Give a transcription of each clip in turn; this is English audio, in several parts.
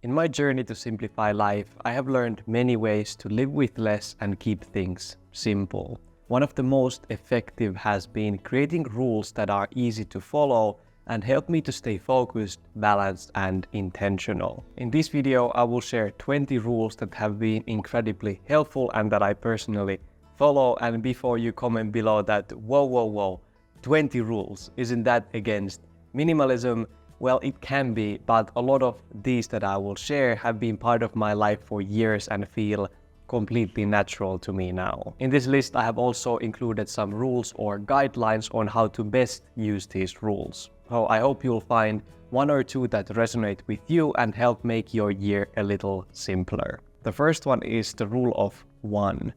In my journey to simplify life, I have learned many ways to live with less and keep things simple. One of the most effective has been creating rules that are easy to follow and help me to stay focused, balanced, and intentional. In this video, I will share 20 rules that have been incredibly helpful and that I personally follow. And before you comment below that, whoa, 20 rules, isn't that against minimalism? Well, it can be, but a lot of these that I will share have been part of my life for years and feel completely natural to me now. In this list, I have also included some rules or guidelines on how to best use these rules. So I hope you'll find one or two that resonate with you and help make your year a little simpler. The first one is the rule of one.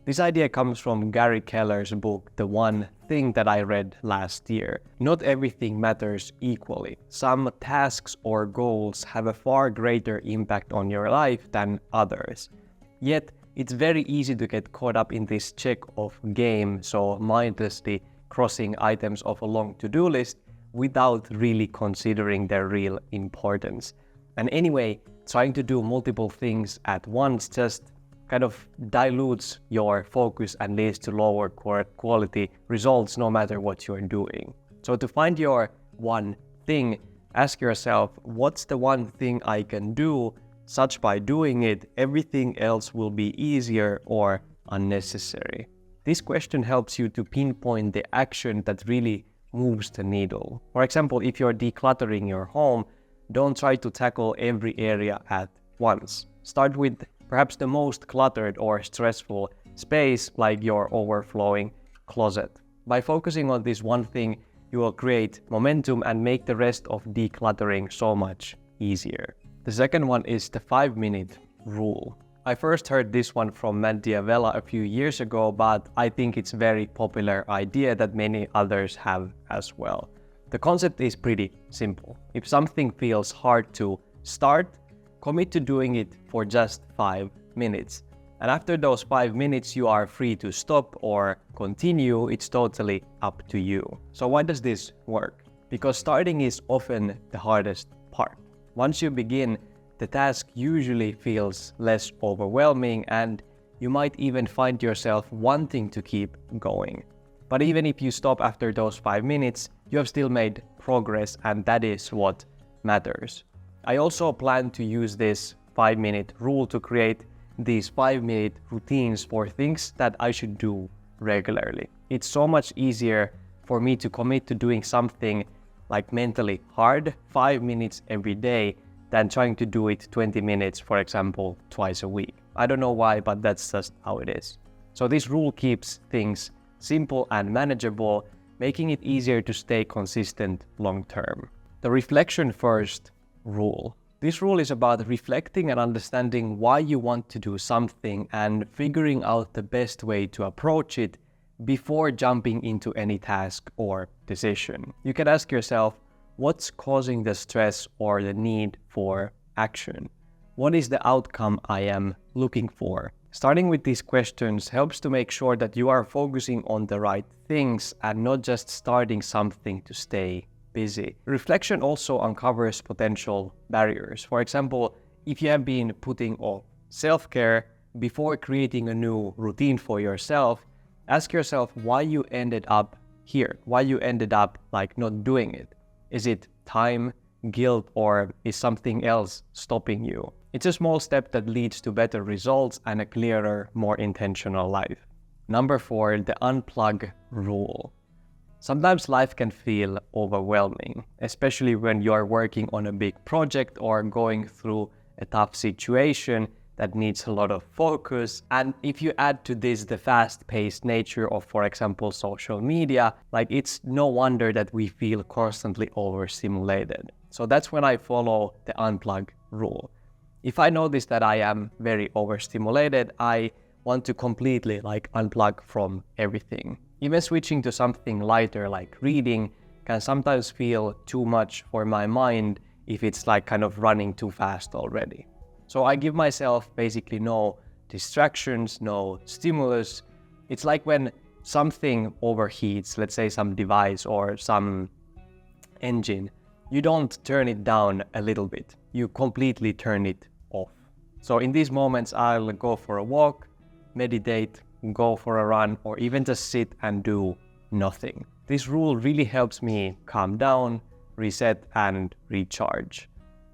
This idea comes from Gary Keller's book, The One Thing, that I read last year. Not everything matters equally. Some tasks or goals have a far greater impact on your life than others. Yet, it's very easy to get caught up in this check-off game, so mindlessly crossing items off a long to-do list without really considering their real importance. And anyway, trying to do multiple things at once just kind of dilutes your focus and leads to lower quality results no matter what you're doing. So to find your one thing, ask yourself, what's the one thing I can do such by doing it, everything else will be easier or unnecessary? This question helps you to pinpoint the action that really moves the needle. For example, if you're decluttering your home, don't try to tackle every area at once. Start with perhaps the most cluttered or stressful space, like your overflowing closet. By focusing on this one thing, you will create momentum and make the rest of decluttering so much easier. The second one is the 5-minute rule. I first heard this one from Matt D'Avella a few years ago, but I think it's a very popular idea that many others have as well. The concept is pretty simple. If something feels hard to start, commit to doing it for just 5 minutes. And after those 5 minutes, you are free to stop or continue. It's totally up to you. So why does this work? Because starting is often the hardest part. Once you begin, the task usually feels less overwhelming and you might even find yourself wanting to keep going. But even if you stop after those 5 minutes, you have still made progress, and that is what matters. I also plan to use this 5-minute rule to create these 5-minute routines for things that I should do regularly. It's so much easier for me to commit to doing something like mentally hard 5 minutes every day than trying to do it 20 minutes, for example, twice a week. I don't know why, but that's just how it is. So this rule keeps things simple and manageable, making it easier to stay consistent long term. The reflection first rule. This rule is about reflecting and understanding why you want to do something and figuring out the best way to approach it before jumping into any task or decision. You can ask yourself, what's causing the stress or the need for action? What is the outcome I am looking for? Starting with these questions helps to make sure that you are focusing on the right things and not just starting something to stay busy. Reflection also uncovers potential barriers. For example, if you have been putting off self-care before creating a new routine for yourself, ask yourself why you ended up here, why you ended up not doing it. Is it time, guilt, or is something else stopping you? It's a small step that leads to better results and a clearer, more intentional life. Number 4, the unplug rule. Sometimes life can feel overwhelming, especially when you're working on a big project or going through a tough situation that needs a lot of focus. And if you add to this the fast-paced nature of, for example, social media, it's no wonder that we feel constantly overstimulated. So that's when I follow the unplug rule. If I notice that I am very overstimulated, I want to completely unplug from everything. Even switching to something lighter like reading can sometimes feel too much for my mind if it's kind of running too fast already. So I give myself basically no distractions, no stimulus. It's like when something overheats, let's say some device or some engine, you don't turn it down a little bit. you completely turn it off. So in these moments, I'll go for a walk, meditate, go for a run, or even just sit and do nothing. This rule really helps me calm down, reset, and recharge.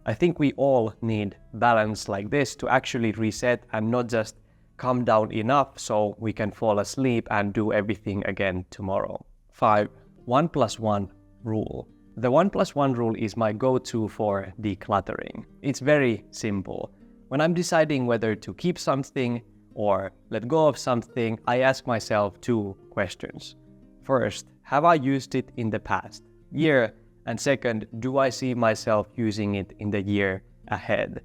I think we all need balance like this to actually reset and not just calm down enough so we can fall asleep and do everything again tomorrow. 5. 1+1 rule. The 1+1 rule is my go-to for decluttering. It's very simple. When I'm deciding whether to keep something or let go of something, I ask myself 2 questions. First, have I used it in the past year? And second, do I see myself using it in the year ahead?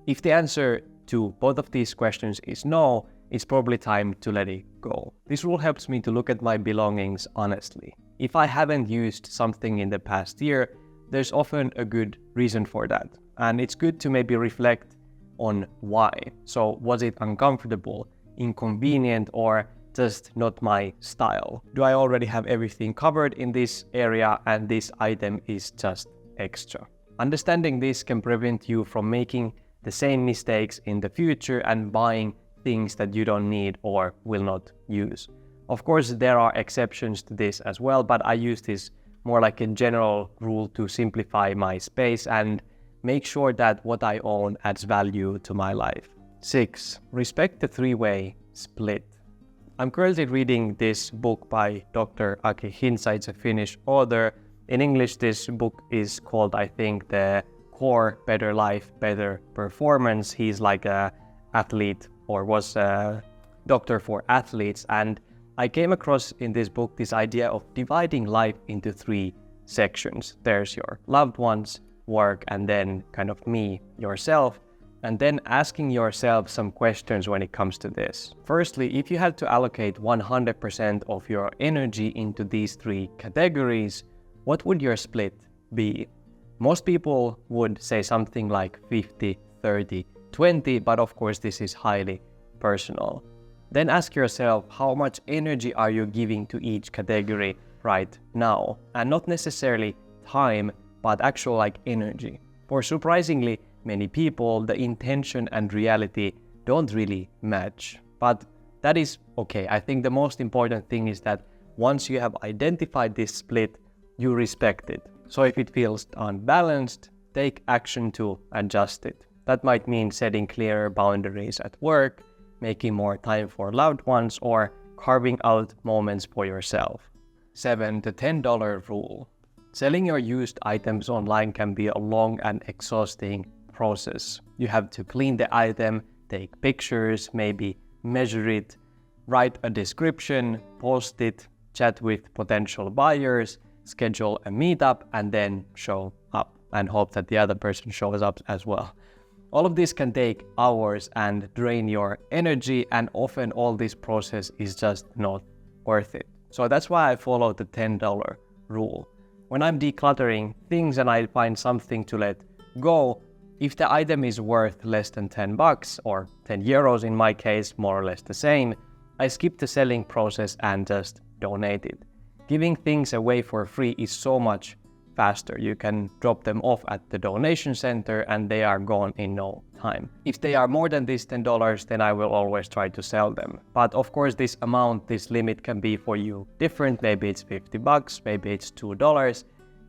If the answer to both of these questions is no, it's probably time to let it go. This rule helps me to look at my belongings honestly. If I haven't used something in the past year, there's often a good reason for that. And it's good to maybe reflect on why. So was it uncomfortable, inconvenient, or just not my style? Do I already have everything covered in this area and this item is just extra? Understanding this can prevent you from making the same mistakes in the future and buying things that you don't need or will not use. Of course, there are exceptions to this as well, but I use this more like a general rule to simplify my space and make sure that what I own adds value to my life. 6. Respect the 3-way split. I'm currently reading this book by Dr. Aki Hintsa. It's a Finnish author. In English, this book is called, I think, The Core Better Life, Better Performance. He's like an athlete or was a doctor for athletes. And I came across in this book this idea of dividing life into 3 sections. There's your loved ones, work, and then kind of me, yourself. And then asking yourself some questions when it comes to this. Firstly, if you had to allocate 100% of your energy into these 3 categories, what would your split be? Most people would say something like 50, 30, 20, but of course this is highly personal. Then ask yourself, how much energy are you giving to each category right now? And not necessarily time, but actual energy. For surprisingly many people, the intention and reality don't really match. But that is okay. I think the most important thing is that once you have identified this split, you respect it. So if it feels unbalanced, take action to adjust it. That might mean setting clearer boundaries at work, making more time for loved ones, or carving out moments for yourself. 7. The $10 rule. Selling your used items online can be a long and exhausting process. You have to clean the item, take pictures, maybe measure it, write a description, post it, chat with potential buyers, schedule a meetup, and then show up and hope that the other person shows up as well. All of this can take hours and drain your energy, and often all this process is just not worth it. So that's why I follow the $10 rule. When I'm decluttering things and I find something to let go, if the item is worth less than $10 or 10 euros in my case, more or less the same, I skip the selling process and just donate it. Giving things away for free is so much faster. You can drop them off at the donation center and they are gone in no time. If they are more than this $10, then I will always try to sell them. But of course, this amount, this limit can be for you different. Maybe it's $50, maybe it's $2.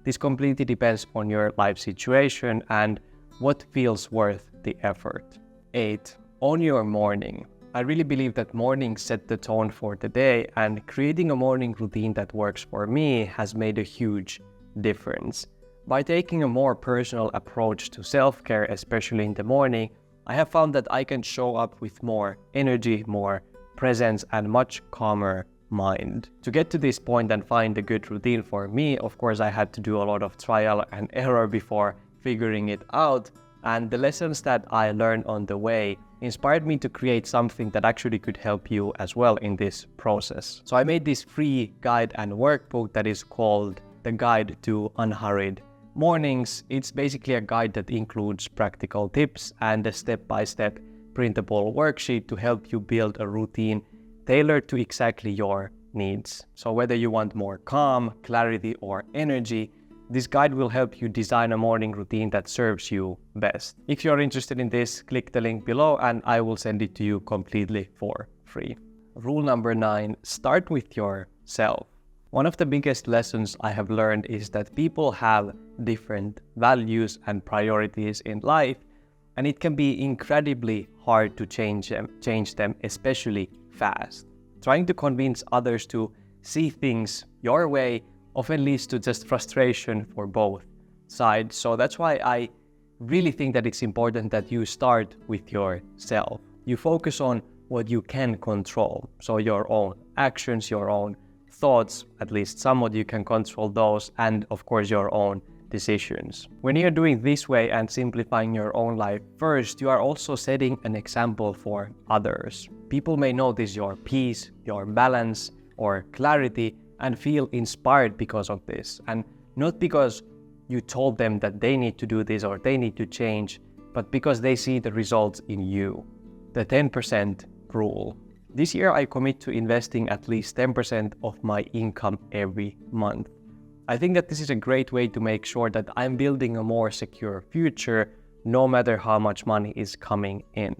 This completely depends on your life situation and what feels worth the effort. 8. Own your morning. I really believe that mornings set the tone for the day, and creating a morning routine that works for me has made a huge difference. By taking a more personal approach to self-care, especially in the morning, I have found that I can show up with more energy, more presence, and much calmer mind. To get to this point and find a good routine for me, of course, I had to do a lot of trial and error before figuring it out, and the lessons that I learned on the way inspired me to create something that actually could help you as well in this process. So I made this free guide and workbook that is called The Guide to Unhurried Mornings. It's basically a guide that includes practical tips and a step-by-step printable worksheet to help you build a routine tailored to exactly your needs. So whether you want more calm, clarity, or energy, This guide will help you design a morning routine that serves you best. If you're interested in this, click the link below and I will send it to you completely for free. Rule number 9, start with yourself. One of the biggest lessons I have learned is that people have different values and priorities in life, and it can be incredibly hard to change them, especially fast. Trying to convince others to see things your way often leads to just frustration for both sides. So that's why I really think that it's important that you start with yourself. You focus on what you can control. So your own actions, your own thoughts, at least somewhat you can control those, and of course your own decisions. When you're doing this way and simplifying your own life first, you are also setting an example for others. People may notice your peace, your balance, or clarity and feel inspired because of this. And not because you told them that they need to do this or they need to change, but because they see the results in you. The 10% rule. This year I commit to investing at least 10% of my income every month. I think that this is a great way to make sure that I'm building a more secure future, no matter how much money is coming in.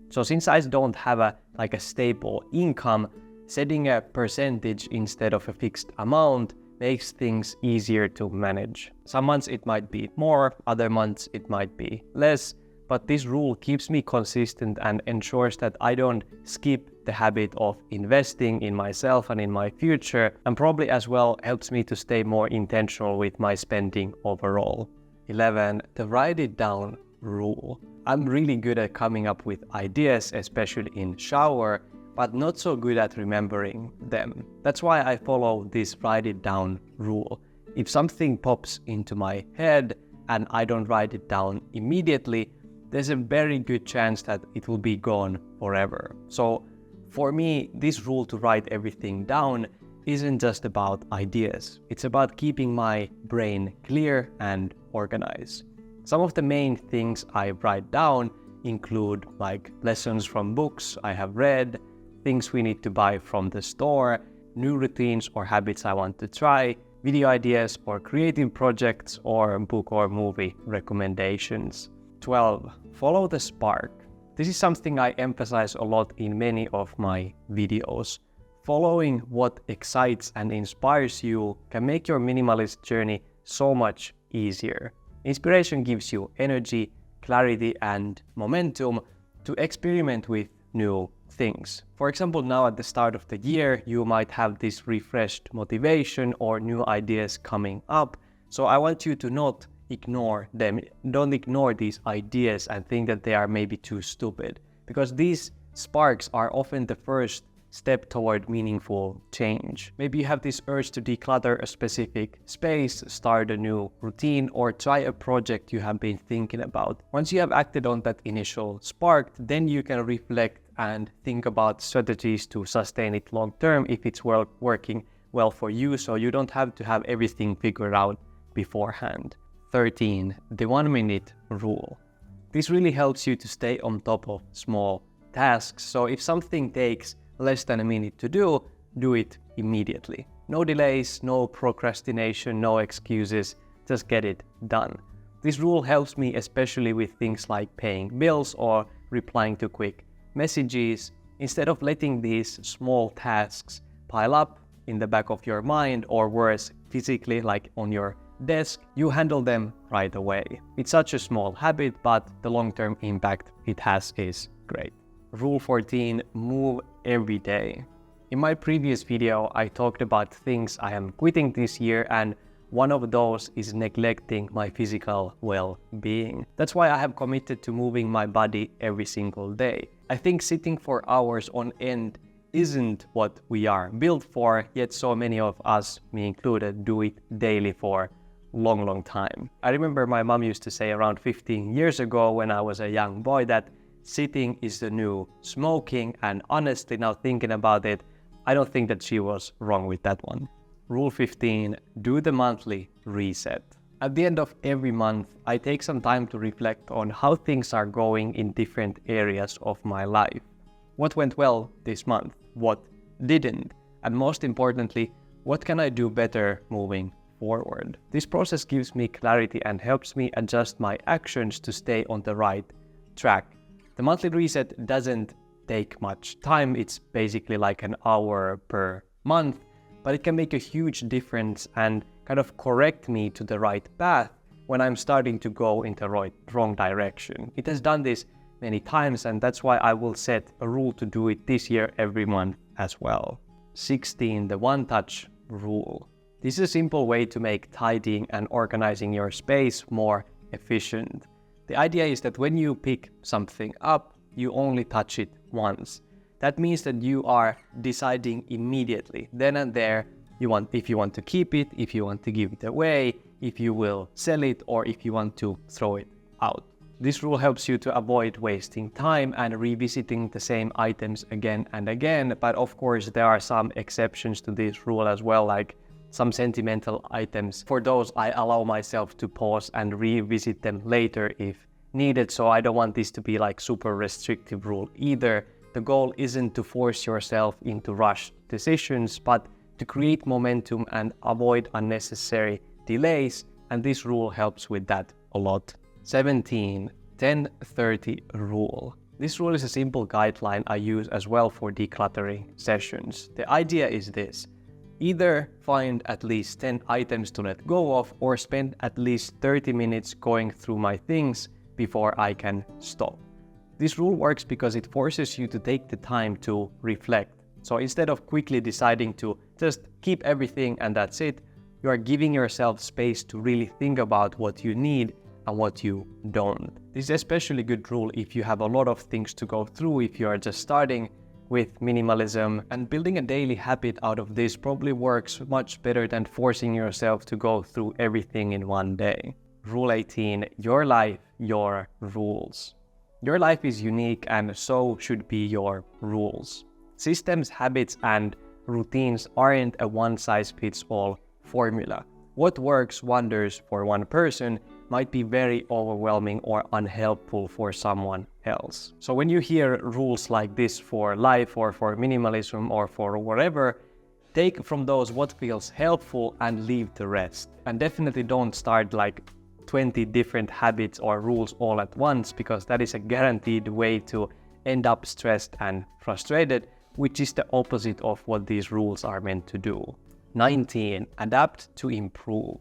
So since I don't have a stable income, setting a percentage instead of a fixed amount makes things easier to manage. Some months it might be more, other months it might be less, but this rule keeps me consistent and ensures that I don't skip the habit of investing in myself and in my future, and probably as well helps me to stay more intentional with my spending overall. 11. The write it down rule. I'm really good at coming up with ideas, especially in shower, but not so good at remembering them. That's why I follow this write it down rule. If something pops into my head and I don't write it down immediately, there's a very good chance that it will be gone forever. So for me, this rule to write everything down isn't just about ideas. It's about keeping my brain clear and organized. Some of the main things I write down include lessons from books I have read, things we need to buy from the store, new routines or habits I want to try, video ideas or creative projects, or book or movie recommendations. 12. Follow the spark. This is something I emphasize a lot in many of my videos. Following what excites and inspires you can make your minimalist journey so much easier. Inspiration gives you energy, clarity, and momentum to experiment with new things. For example, now at the start of the year, you might have this refreshed motivation or new ideas coming up. So I want you to not ignore them. Don't ignore these ideas and think that they are maybe too stupid, because these sparks are often the first step toward meaningful change. Maybe you have this urge to declutter a specific space, start a new routine, or try a project you have been thinking about. Once you have acted on that initial spark, then you can reflect and think about strategies to sustain it long term if it's working well for you, so you don't have to have everything figured out beforehand. 13. The 1 minute rule. This really helps you to stay on top of small tasks. So if something takes less than a minute to do it immediately. No delays, no procrastination, no excuses, just get it done. This rule helps me especially with things like paying bills or replying to quick messages. Instead of letting these small tasks pile up in the back of your mind, or worse, physically on your desk, you handle them right away. It's such a small habit, but the long-term impact it has is great. Rule 14, move every day. In my previous video, I talked about things I am quitting this year, and one of those is neglecting my physical well-being. That's why I have committed to moving my body every single day. I think sitting for hours on end isn't what we are built for, yet so many of us, me included, do it daily for long time. I remember my mom used to say around 15 years ago when I was a young boy that sitting is the new smoking, and honestly, now thinking about it, I don't think that she was wrong with that one. Rule 15, do the monthly reset. At the end of every month, I take some time to reflect on how things are going in different areas of my life. What went well this month? What didn't? And most importantly, what can I do better moving forward. This process gives me clarity and helps me adjust my actions to stay on the right track. The monthly reset doesn't take much time. It's basically like an hour per month, but it can make a huge difference and kind of correct me to the right path when I'm starting to go in the wrong direction. It has done this many times, and that's why I will set a rule to do it this year every month as well. 16, the one-touch rule. This is a simple way to make tidying and organizing your space more efficient. The idea is that when you pick something up, you only touch it once. That means that you are deciding immediately, then and there, if you want to keep it, if you want to give it away, if you will sell it, or if you want to throw it out. This rule helps you to avoid wasting time and revisiting the same items again and again, but of course there are some exceptions to this rule as well, like some sentimental items. For those, I allow myself to pause and revisit them later if needed, so I don't want this to be like super restrictive rule either. The goal isn't to force yourself into rushed decisions, but to create momentum and avoid unnecessary delays, and this rule helps with that a lot. 17, 10-30 rule. This rule is a simple guideline I use as well for decluttering sessions. The idea is this: either find at least 10 items to let go of, or spend at least 30 minutes going through my things before I can stop. This rule works because it forces you to take the time to reflect. So instead of quickly deciding to just keep everything and that's it, you are giving yourself space to really think about what you need and what you don't. This is especially good rule if you have a lot of things to go through, if you are just starting with minimalism, and building a daily habit out of this probably works much better than forcing yourself to go through everything in one day. Rule 18, your life, your rules. Your life is unique, and so should be your rules. Systems, habits, and routines aren't a one-size-fits-all formula. What works wonders for one person might be very overwhelming or unhelpful for someone else. So when you hear rules like this for life or for minimalism or for whatever, take from those what feels helpful and leave the rest. And definitely don't start like 20 different habits or rules all at once, because that is a guaranteed way to end up stressed and frustrated, which is the opposite of what these rules are meant to do. 19, adapt to improve.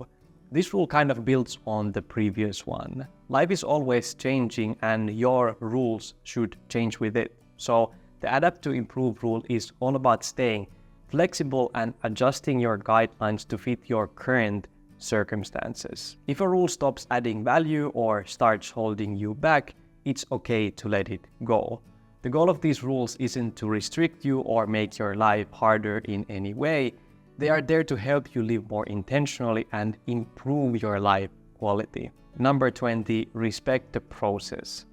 This rule kind of builds on the previous one. Life is always changing and your rules should change with it. So the adapt to improve rule is all about staying flexible and adjusting your guidelines to fit your current circumstances. If a rule stops adding value or starts holding you back, it's okay to let it go. The goal of these rules isn't to restrict you or make your life harder in any way. They are there to help you live more intentionally and improve your life quality. Number 20, respect the process.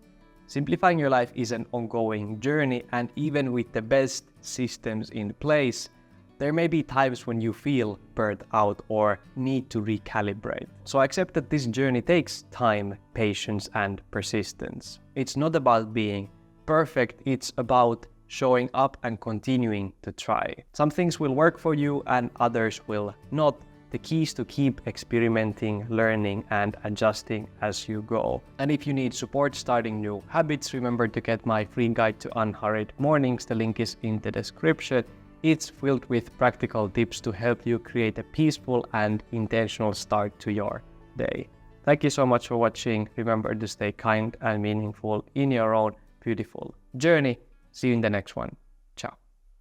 Simplifying your life is an ongoing journey, and even with the best systems in place, there may be times when you feel burnt out or need to recalibrate. So accept that this journey takes time, patience, and persistence. It's not about being perfect, it's about showing up and continuing to try. Some things will work for you and others will not. The key is to keep experimenting, learning, and adjusting as you go. And if you need support starting new habits, remember to get my free guide to unhurried mornings. The link is in the description. It's filled with practical tips to help you create a peaceful and intentional start to your day. Thank you so much for watching. Remember to stay kind and meaningful in your own beautiful journey. See you in the next one. Ciao.